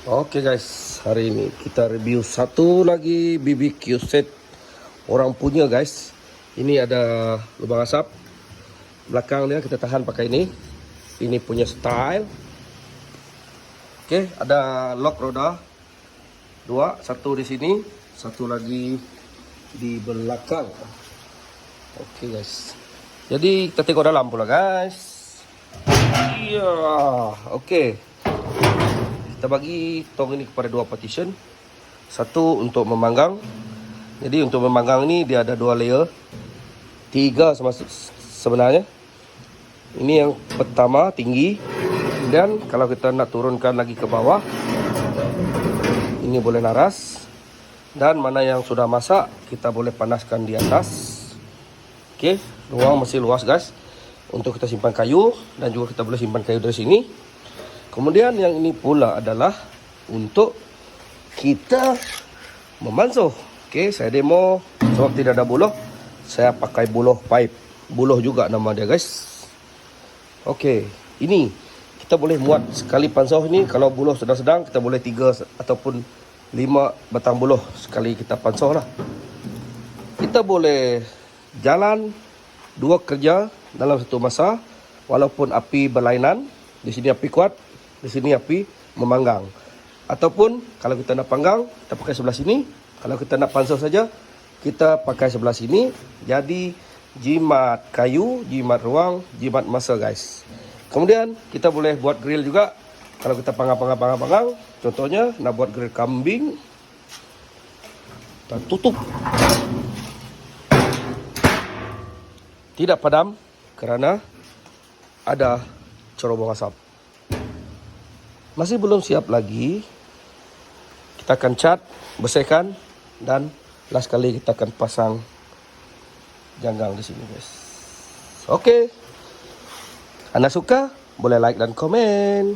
Oke guys, hari ini kita review satu lagi BBQ set orang punya guys. Ini ada lubang asap. Belakang dia kita tahan pakai ini. Ini punya style. Oke, ada lock roda. Dua, satu di sini, satu lagi di belakang. Oke guys. Jadi kita tengok dalam pula guys. Iya, oke. Kita bagi tong ini kepada dua partition. Satu untuk memanggang. Jadi untuk memanggang ini dia ada dua layer. Tiga sebenarnya. Ini yang pertama tinggi. Dan kalau kita nak turunkan lagi ke bawah, ini boleh naras. Dan mana yang sudah masak, kita boleh panaskan di atas. Oke, ruang masih luas guys. Untuk kita simpan kayu. Dan juga kita boleh simpan kayu dari sini. Kemudian yang ini pula adalah untuk kita memansuh. Oke, saya demo sebab tidak ada buluh. Saya pakai buluh pipe. Buluh juga nama dia guys. Oke, ini kita boleh muat sekali pansuh ini. Kalau buluh sedang-sedang kita boleh 3 ataupun 5 batang buluh sekali kita pansuh lah. Kita boleh jalan 2 kerja dalam satu masa. Walaupun api berlainan. Di sini api kuat. Di sini api memanggang. Ataupun kalau kita nak panggang, kita pakai sebelah sini. Kalau kita nak pansuh saja, kita pakai sebelah sini. Jadi jimat kayu, jimat ruang, jimat masa guys. Kemudian kita boleh buat grill juga. Kalau kita panggang. Contohnya nak buat grill kambing, kita tutup. Tidak padam kerana ada cerobong asap. Masih belum siap lagi. Kita akan cat, bersihkan dan last kali kita akan pasang janggang di sini guys. Oke. Anda suka? Boleh like dan komen.